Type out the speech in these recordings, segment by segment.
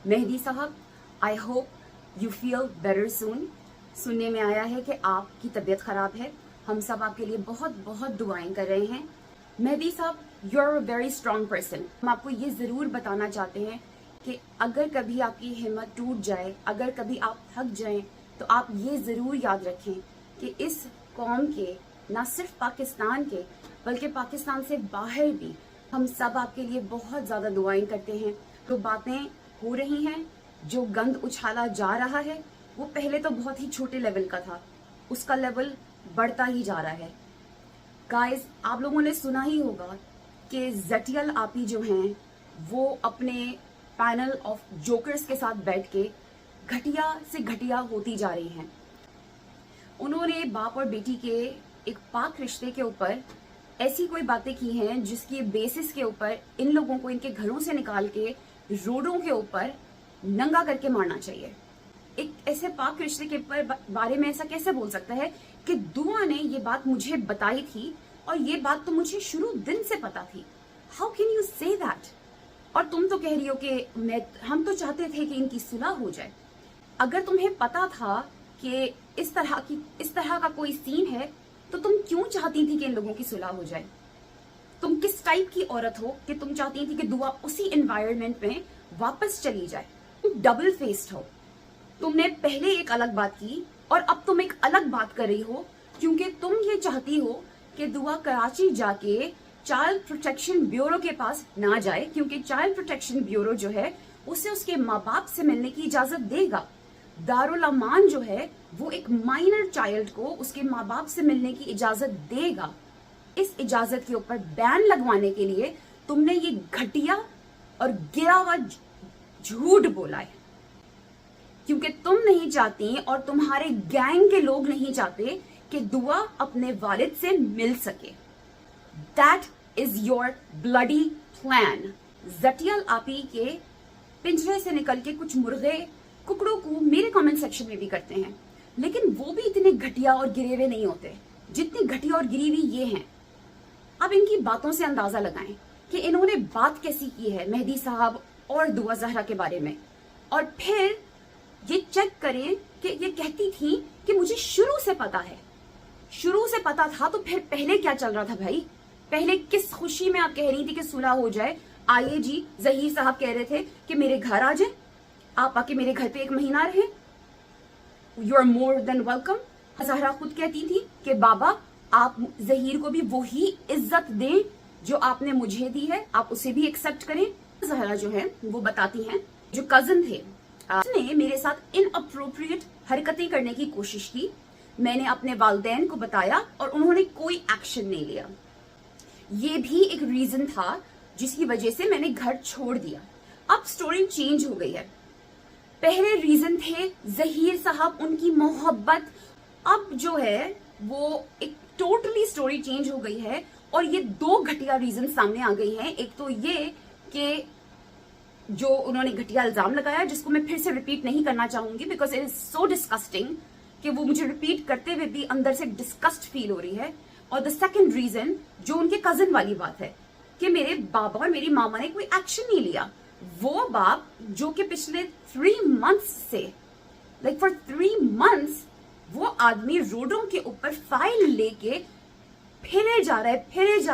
मेहदी साहब, I hope you feel better soon. सुनने में आया है कि आपकी तबीयत खराब है। हम सब आपके लिए बहुत बहुत दुआएं कर रहे हैं। मेहदी साहब, you are a very strong person. हम आपको ये ज़रूर बताना चाहते हैं कि अगर कभी आपकी हिम्मत टूट जाए, अगर कभी आप थक जाएं, तो आप ये ज़रूर याद रखें कि इस कौम के, ना सिर्फ पाकिस्तान के बल्कि पाकिस्तान से बाहर भी हम सब आपके लिए बहुत ज़्यादा दुआएं करते हैं। तो बातें हो रही हैं, जो गंद उछाला जा रहा है वो पहले तो बहुत ही छोटे लेवल का था, उसका लेवल बढ़ता ही जा रहा है। गाइस, आप लोगों ने सुना ही होगा कि जटियल आपी जो हैं वो अपने पैनल ऑफ जोकर्स के साथ बैठ के घटिया से घटिया होती जा रही हैं। उन्होंने बाप और बेटी के एक पाक रिश्ते के ऊपर ऐसी कोई बातें की हैं जिसकी बेसिस के ऊपर इन लोगों को इनके घरों से निकाल के रोडों के ऊपर नंगा करके मारना चाहिए। एक ऐसे पाक रिश्ते के बारे में ऐसा कैसे बोल सकता है कि दुआ ने ये बात मुझे बताई थी और ये बात तो मुझे शुरू दिन से पता थी। How can you say that? और तुम तो कह रही हो कि हम तो चाहते थे कि इनकी सुलह हो जाए। अगर तुम्हें पता था कि इस तरह का कोई सीन है तो तुम क्यों चाहती थी कि इन लोगों की सुलह हो जाए? तुम किस टाइप की औरत हो कि तुम चाहती थी कि दुआ उसी एनवायरनमेंट में वापस चली जाए? तुम डबल फेस्ड हो। तुमने पहले एक अलग बात की और अब तुम एक अलग बात कर रही हो, क्योंकि तुम ये चाहती हो कि दुआ कराची जाके चाइल्ड प्रोटेक्शन ब्यूरो के पास ना जाए, क्योंकि चाइल्ड प्रोटेक्शन ब्यूरो जो है उसे उसके माँ बाप से मिलने की इजाजत देगा। दारुल अमान जो है वो एक माइनर चाइल्ड को उसके माँ बाप से मिलने की इजाजत देगा। इस इजाजत के ऊपर बैन लगवाने के लिए तुमने ये घटिया और गिरा हुआ झूठ बोला है, क्योंकि तुम नहीं चाहती और तुम्हारे गैंग के लोग नहीं चाहते कि दुआ अपने वालिद से मिल सके। That is your bloody plan। जटियल आपी के पिंजरे से निकल के कुछ मुर्गे कुकड़ों को मेरे कमेंट सेक्शन में भी करते हैं, लेकिन वो भी इतने घटिया और गिरे हुए नहीं होते जितनी घटिया और गिरी हुई ये हैं। अब इनकी बातों से अंदाजा लगाएं कि इन्होंने बात कैसी की है मेहदी साहब और दुआ जहरा के बारे में, और फिर ये चेक करें कि ये कहती थी कि मुझे शुरू से पता है। शुरू से पता था तो फिर पहले क्या चल रहा था भाई? पहले किस खुशी में आप कह रही थी कि सुलह हो जाए? आइए जी, जहीर साहब कह रहे थे कि मेरे घर आ जाए, आप आके मेरे घर पे 1 महीना रहे, you are more than welcome. Zahra खुद कहती थी कि बाबा आप जहीर को भी वही इज्जत दें जो आपने मुझे दी है, आप उसे भी एक्सेप्ट करें। जहरा जो है वो बताती हैं जो कजन थे उसने मेरे साथ इनअप्रोप्रिएट हरकतें करने की कोशिश की। मैंने अपने वालिदैन को बताया और उन्होंने कोई एक्शन नहीं लिया। ये भी एक रीजन था जिसकी वजह से मैंने घर छोड़ दिया। अब स्टोरी चेंज हो गई है। पहले रीजन थे जहीर साहब, उनकी मोहब्बत। अब जो है वो एक टोटली स्टोरी चेंज हो गई है और ये 2 घटिया रीजन सामने आ गई हैं। एक तो ये कि जो उन्होंने घटिया इल्जाम लगाया, जिसको मैं फिर से रिपीट नहीं करना चाहूंगी because it is so disgusting कि वो मुझे रिपीट करते हुए भी अंदर से डिस्कस्ट फील हो रही है। और द सेकंड रीजन जो उनके कजन वाली बात है कि मेरे बाबा और मेरी मामा ने कोई एक्शन नहीं लिया। वो बाप जो कि पिछले 3 मंथ्स से फॉर 3 मंथ्स वो आदमी रोडों के ऊपर फाइल लेके फिरे जा रहा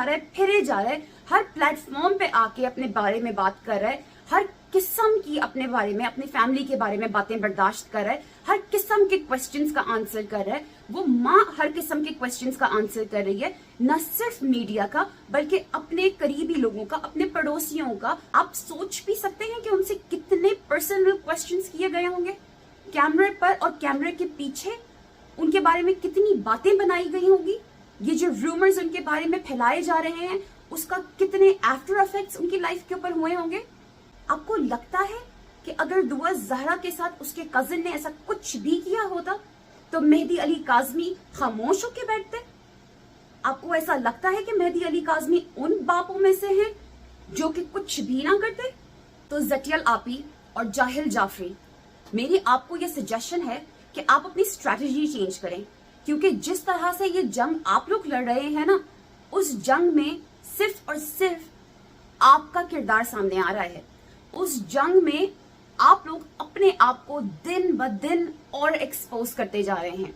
है, हर प्लेटफॉर्म पे आके अपने बारे में बात कर रहा है, हर किस्म की अपने बारे में, अपनी फैमिली के बारे में बातें बर्दाश्त कर रहा है, हर किस्म के क्वेश्चंस का आंसर कर रहा है। वो माँ हर किस्म के क्वेश्चंस का आंसर कर रही है, न सिर्फ मीडिया का बल्कि अपने करीबी लोगों का, अपने पड़ोसियों का। आप सोच भी सकते हैं कि उनसे कितने पर्सनल क्वेश्चंस किए गए होंगे कैमरे पर, और कैमरे के पीछे उनके बारे में कितनी बातें बनाई गई होंगी। ये जो रूमर्स उनके बारे में फैलाए जा रहे हैं उसका कितने आफ्टर इफेक्ट्स उनकी लाइफ के ऊपर हुए होंगे। आपको लगता है कि अगर दुआ जहरा के साथ उसके कजिन ने ऐसा कुछ भी किया होता तो मेहदी अली काज़मी खामोश होकर बैठते? आपको ऐसा लगता है कि मेहदी अली काज़मी उन बापों में से हैं जो कि कुछ भी ना करते? तो जटियल आपी और जाहिल जाफरी, मेरी आपको यह सजेशन है कि आप अपनी स्ट्रैटेजी चेंज करें, क्योंकि जिस तरह से ये जंग आप लोग लड़ रहे हैं ना, उस जंग में सिर्फ और सिर्फ आपका किरदार सामने आ रहा है। उस जंग में آپ لوگ اپنے آپ کو دن ب دن اور ایکسپوز کرتے جا رہے ہیں.